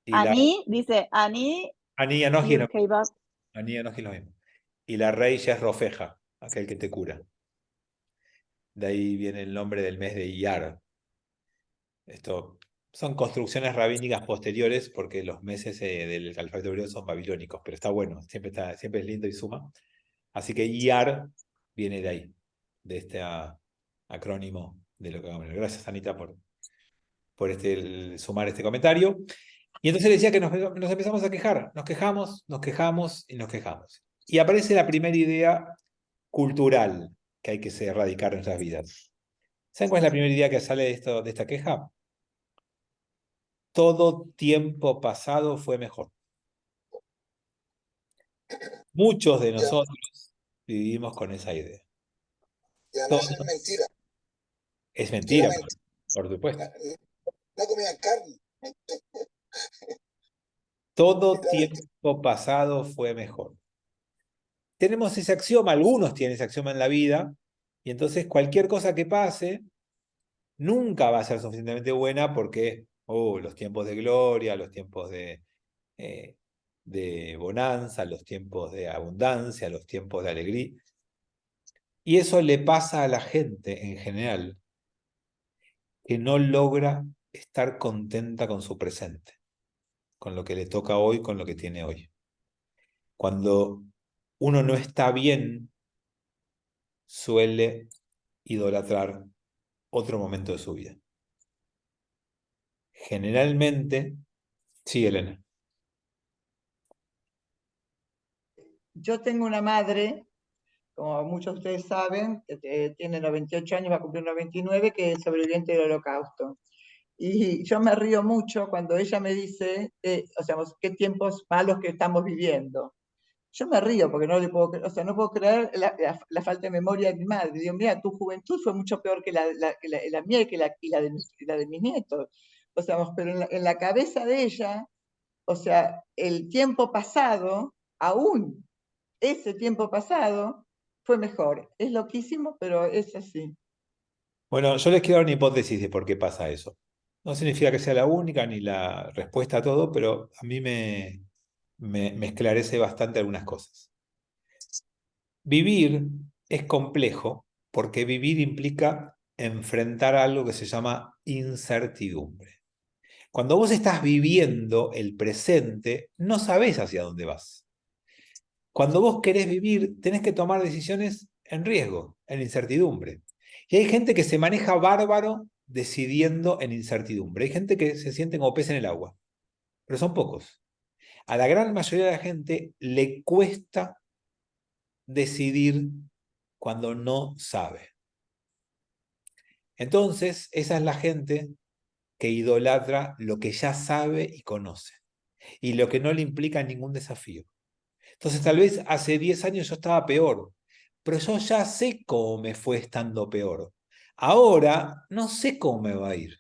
Y Ani, dice Ani. Ani Anoji es lo mismo. Yud-Kei-Vav. Ani Anoji es lo mismo. y la Reish es Rofeja, aquel que te cura. De ahí viene el nombre del mes de Iyar. Esto son construcciones rabínicas posteriores porque los meses del alfabeto hebreo son babilónicos, pero está bueno, siempre es lindo y suma. Así que Iyar viene de ahí, de este acrónimo de lo que vamos a ver. Gracias, Anita, por sumar este comentario. Y entonces decía que nos empezamos a quejar, nos quejamos y nos quejamos. Y aparece la primera idea cultural que hay que erradicar en nuestras vidas. ¿Saben cuál es la primera idea que sale de esta queja? Todo tiempo pasado fue mejor. Muchos de nosotros vivimos con esa idea. Y además es mentira. Es mentira, por supuesto. No comían carne. Todo tiempo pasado fue mejor. Tenemos ese axioma, algunos tienen ese axioma en la vida, y entonces cualquier cosa que pase nunca va a ser suficientemente buena porque los tiempos de gloria, los tiempos de bonanza, los tiempos de abundancia, los tiempos de alegría. Y eso le pasa a la gente en general, que no logra estar contenta con su presente, con lo que le toca hoy, con lo que tiene hoy. Cuando uno no está bien, suele idolatrar otro momento de su vida. Generalmente, sí, Elena. Yo tengo una madre, como muchos de ustedes saben, que tiene 98 años, va a cumplir 99, que es sobreviviente del Holocausto. Y yo me río mucho cuando ella me dice, qué tiempos malos que estamos viviendo. Yo me río porque no le puedo creer, no puedo creer la falta de memoria de mi madre. Digo, mira, tu juventud fue mucho peor que la mía y la de mis nietos. Pero en la cabeza de ella, el tiempo pasado, aún ese tiempo pasado, fue mejor. Es loquísimo, pero es así. Bueno, yo les quiero dar una hipótesis de por qué pasa eso. No significa que sea la única ni la respuesta a todo, pero a mí me esclarece bastante algunas cosas. Vivir es complejo porque vivir implica enfrentar algo que se llama incertidumbre. Cuando vos estás viviendo el presente, no sabés hacia dónde vas. Cuando vos querés vivir, tenés que tomar decisiones en riesgo, en incertidumbre. Y hay gente que se maneja bárbaro decidiendo en incertidumbre. Hay gente que se siente como pez en el agua, pero son pocos. A la gran mayoría de la gente le cuesta decidir cuando no sabe. Entonces, esa es la gente que idolatra lo que ya sabe y conoce, y lo que no le implica ningún desafío. Entonces, tal vez hace 10 años yo estaba peor, pero yo ya sé cómo me fue estando peor. Ahora no sé cómo me va a ir.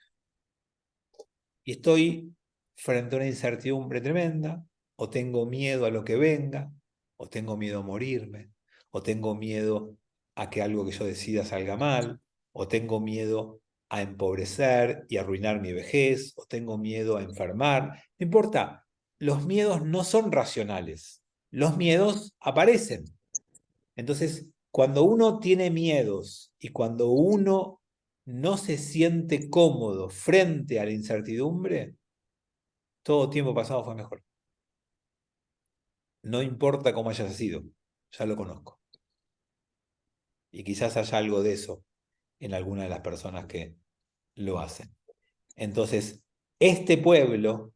Y estoy frente a una incertidumbre tremenda, o tengo miedo a lo que venga, o tengo miedo a morirme, o tengo miedo a que algo que yo decida salga mal, o tengo miedo a empobrecer y arruinar mi vejez, o tengo miedo a enfermar. No importa, los miedos no son racionales, los miedos aparecen. Entonces, cuando uno tiene miedos y cuando uno no se siente cómodo frente a la incertidumbre, todo tiempo pasado fue mejor. No importa cómo haya sido, ya lo conozco. Y quizás haya algo de eso en alguna de las personas que lo hacen. Entonces, este pueblo,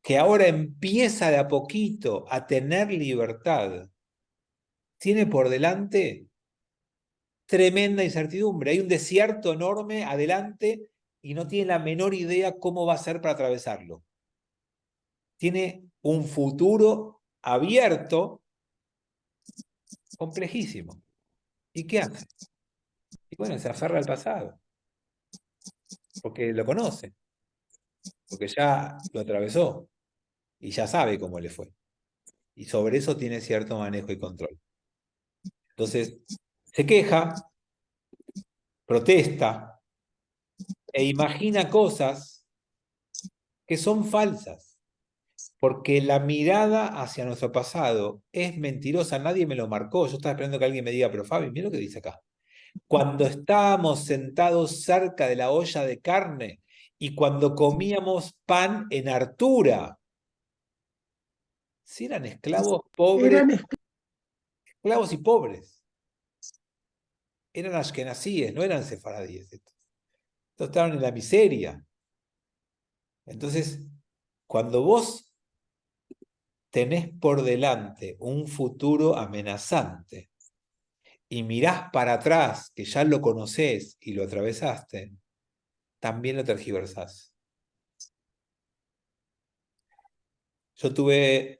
que ahora empieza de a poquito a tener libertad, tiene por delante tremenda incertidumbre. Hay un desierto enorme adelante y no tiene la menor idea cómo va a ser para atravesarlo. Tiene un futuro abierto, complejísimo. ¿Y qué hace? Y bueno, se aferra al pasado, porque lo conoce, porque ya lo atravesó y ya sabe cómo le fue. Y sobre eso tiene cierto manejo y control. Entonces, se queja, protesta e imagina cosas que son falsas. Porque la mirada hacia nuestro pasado es mentirosa, nadie me lo marcó. Yo estaba esperando que alguien me diga, pero Fabi, mira lo que dice acá. Cuando estábamos sentados cerca de la olla de carne y cuando comíamos pan en hartura. Si eran esclavos pobres, esclavos y pobres. Eran ashkenazíes, no eran sefaradíes. Estos estaban en la miseria. Entonces, cuando vos tenés por delante un futuro amenazante y mirás para atrás, que ya lo conocés y lo atravesaste, también lo tergiversás. Yo tuve,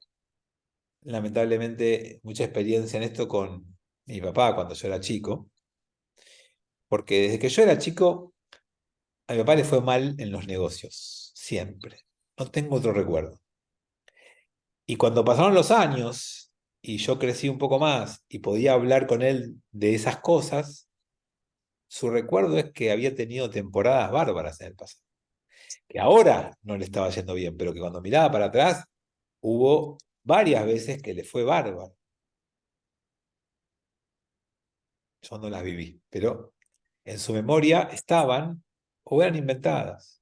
lamentablemente, mucha experiencia en esto con mi papá cuando yo era chico, porque desde que yo era chico, a mi papá le fue mal en los negocios, siempre. No tengo otro recuerdo. Y cuando pasaron los años y yo crecí un poco más y podía hablar con él de esas cosas, su recuerdo es que había tenido temporadas bárbaras en el pasado. Que ahora no le estaba yendo bien, pero que cuando miraba para atrás hubo varias veces que le fue bárbaro. Yo no las viví, pero en su memoria estaban o eran inventadas.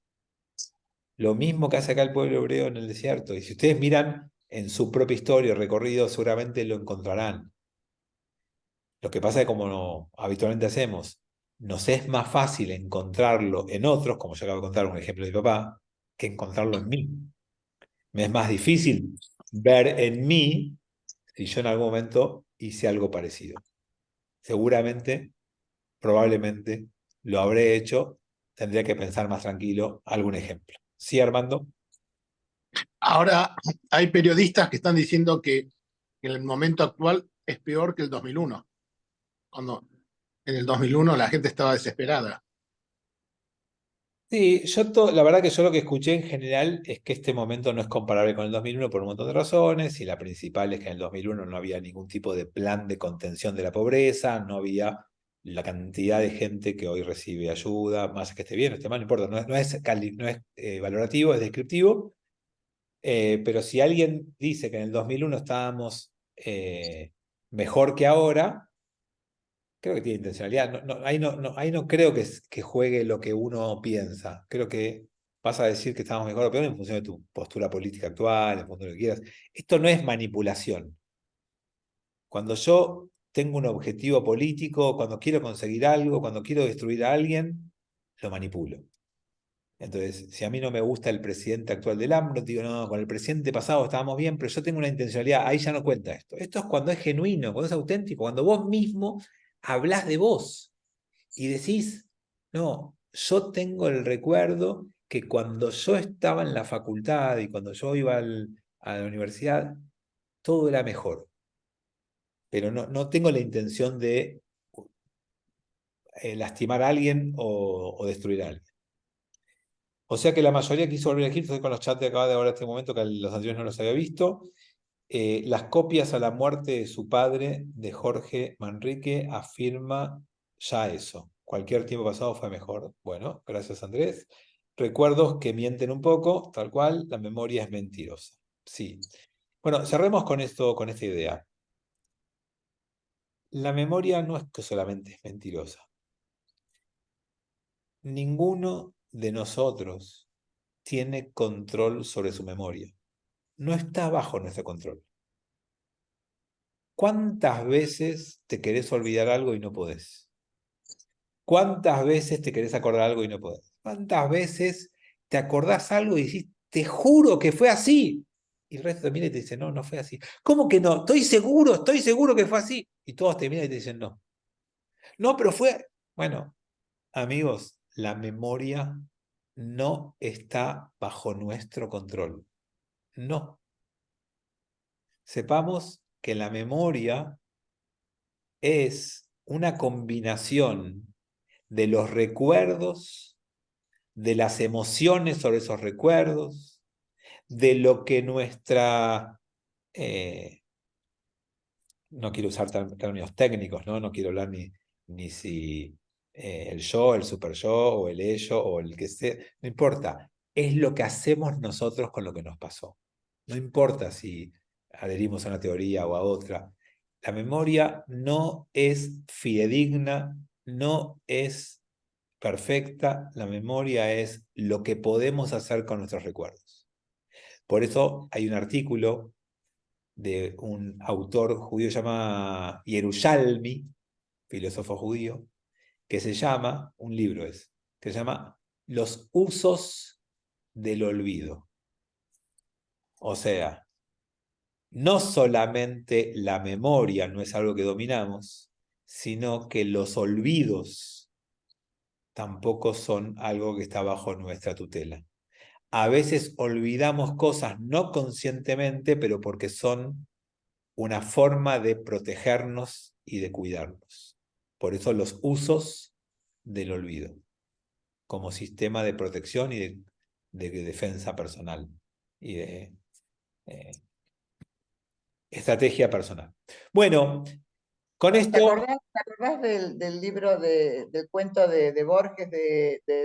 Lo mismo que hace acá el pueblo hebreo en el desierto. Y si ustedes miran en su propia historia o recorrido, seguramente lo encontrarán. Lo que pasa es que como habitualmente hacemos, nos es más fácil encontrarlo en otros, como yo acabo de contar un ejemplo de mi papá, que encontrarlo en mí. Me es más difícil ver en mí si yo en algún momento hice algo parecido. Seguramente, probablemente, lo habré hecho, tendría que pensar más tranquilo algún ejemplo. ¿Sí, Armando? Ahora hay periodistas que están diciendo que el momento actual es peor que el 2001, cuando en el 2001 la gente estaba desesperada. Sí, la verdad que yo lo que escuché en general es que este momento no es comparable con el 2001 por un montón de razones, y la principal es que en el 2001 no había ningún tipo de plan de contención de la pobreza, no había la cantidad de gente que hoy recibe ayuda, más que esté bien o esté mal, no importa, no es valorativo, es descriptivo, pero si alguien dice que en el 2001 estábamos mejor que ahora, creo que tiene intencionalidad. Ahí no creo que juegue lo que uno piensa. Creo que vas a decir que estamos mejor o peor en función de tu postura política actual, en función de lo que quieras. Esto no es manipulación. Cuando yo tengo un objetivo político, cuando quiero conseguir algo, cuando quiero destruir a alguien, lo manipulo. Entonces, si a mí no me gusta el presidente actual del AMLO, digo, no, con el presidente pasado estábamos bien, pero yo tengo una intencionalidad, ahí ya no cuenta esto. Esto es cuando es genuino, cuando es auténtico, cuando vos mismo hablás de vos y decís, no, yo tengo el recuerdo que cuando yo estaba en la facultad y cuando yo iba a la universidad, todo era mejor. Pero no tengo la intención de lastimar a alguien o destruir a alguien. O sea que la mayoría quiso volver a Egipto, estoy con los chats de acá de ahora en este momento, que los anteriores no los había visto. Las copias a la muerte de su padre, de Jorge Manrique, afirma ya eso. Cualquier tiempo pasado fue mejor. Bueno, gracias Andrés. Recuerdos que mienten un poco, tal cual, la memoria es mentirosa. Sí. Bueno, cerremos con esto, con esta idea. La memoria no es que solamente es mentirosa. Ninguno de nosotros tiene control sobre su memoria. No está bajo nuestro control. ¿Cuántas veces te querés olvidar algo y no podés? ¿Cuántas veces te querés acordar algo y no podés? ¿Cuántas veces te acordás algo y decís, te juro que fue así? Y el resto te mira y te dice, no, no fue así. ¿Cómo que no? Estoy seguro que fue así. Y todos te miran y te dicen, no. No, pero fue... Bueno, amigos, la memoria no está bajo nuestro control. No. Sepamos que la memoria es una combinación de los recuerdos, de las emociones sobre esos recuerdos, de lo que no quiero usar términos técnicos, no quiero hablar ni si el yo, el super yo, o el ello, o el que sea, no importa, es lo que hacemos nosotros con lo que nos pasó. No importa si adherimos a una teoría o a otra. La memoria no es fidedigna, no es perfecta. La memoria es lo que podemos hacer con nuestros recuerdos. Por eso hay un artículo de un autor judío llamado Yerushalmi, filósofo judío, que se llama, un libro es, que se llama Los usos del olvido. O sea, no solamente la memoria no es algo que dominamos, sino que los olvidos tampoco son algo que está bajo nuestra tutela. A veces olvidamos cosas no conscientemente, pero porque son una forma de protegernos y de cuidarnos. Por eso los usos del olvido, como sistema de protección y de defensa personal y de estrategia personal. Bueno, con ¿Te esto... acordás del libro del cuento de Borges,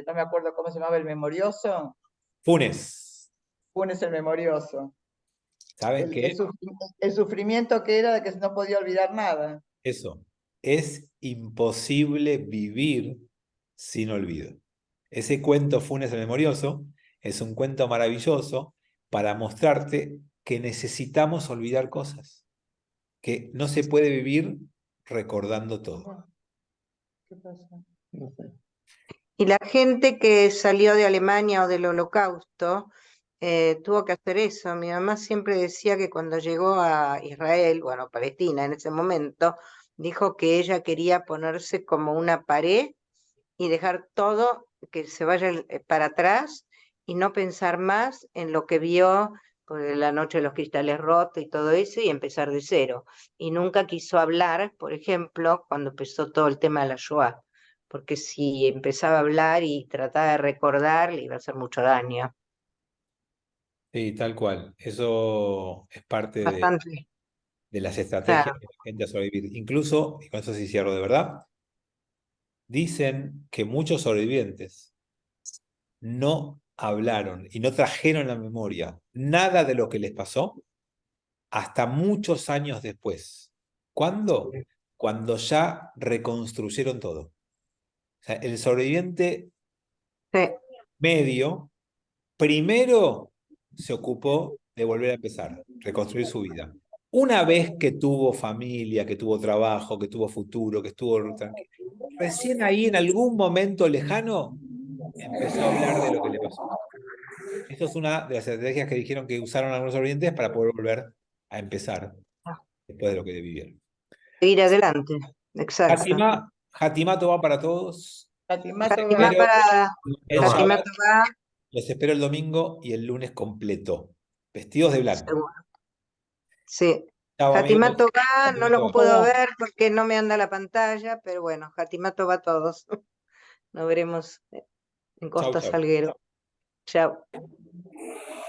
no me acuerdo cómo se llamaba, El Memorioso? Funes. Funes el Memorioso. ¿Saben qué? El sufrimiento que era de que no podía olvidar nada. Eso. Es imposible vivir sin olvido. Ese cuento Funes el Memorioso es un cuento maravilloso para mostrarte que necesitamos olvidar cosas, que no se puede vivir recordando todo. ¿Qué pasa? No sé. Y la gente que salió de Alemania o del Holocausto tuvo que hacer eso. Mi mamá siempre decía que cuando llegó a Israel, bueno, Palestina en ese momento, dijo que ella quería ponerse como una pared y dejar todo que se vaya para atrás y no pensar más en lo que vio por la noche de los cristales rotos y todo eso y empezar de cero. Y nunca quiso hablar, por ejemplo, cuando empezó todo el tema de la Shoah, porque si empezaba a hablar y trataba de recordar, le iba a hacer mucho daño. Sí, tal cual. Eso es parte Bastante, de las estrategias claro. de la gente a sobrevivir. Incluso, y con eso sí cierro de verdad, dicen que muchos sobrevivientes no hablaron y no trajeron a la memoria nada de lo que les pasó hasta muchos años después. ¿Cuándo? Cuando ya reconstruyeron todo. O sea, el sobreviviente Sí, medio primero se ocupó de volver a empezar, reconstruir su vida. Una vez que tuvo familia, que tuvo trabajo, que tuvo futuro, que estuvo tranquilo, recién ahí en algún momento lejano empezó a hablar de lo que le pasó. Esto es una de las estrategias que dijeron que usaron algunos sobrevivientes para poder volver a empezar después de lo que vivieron. seguir adelante, exacto. Hatimá Tová para todos. Fatima Espero para el Fatima Shabbat. Tobá, Los espero el domingo y el lunes completo, vestidos de blanco. seguro. Sí. Chao, Fatima amigos. Tobá no los Todos. puedo ver porque no me anda la pantalla, pero bueno, Fatima Tobá todos. Nos veremos en Chau, Costa chau. Salguero. Chao.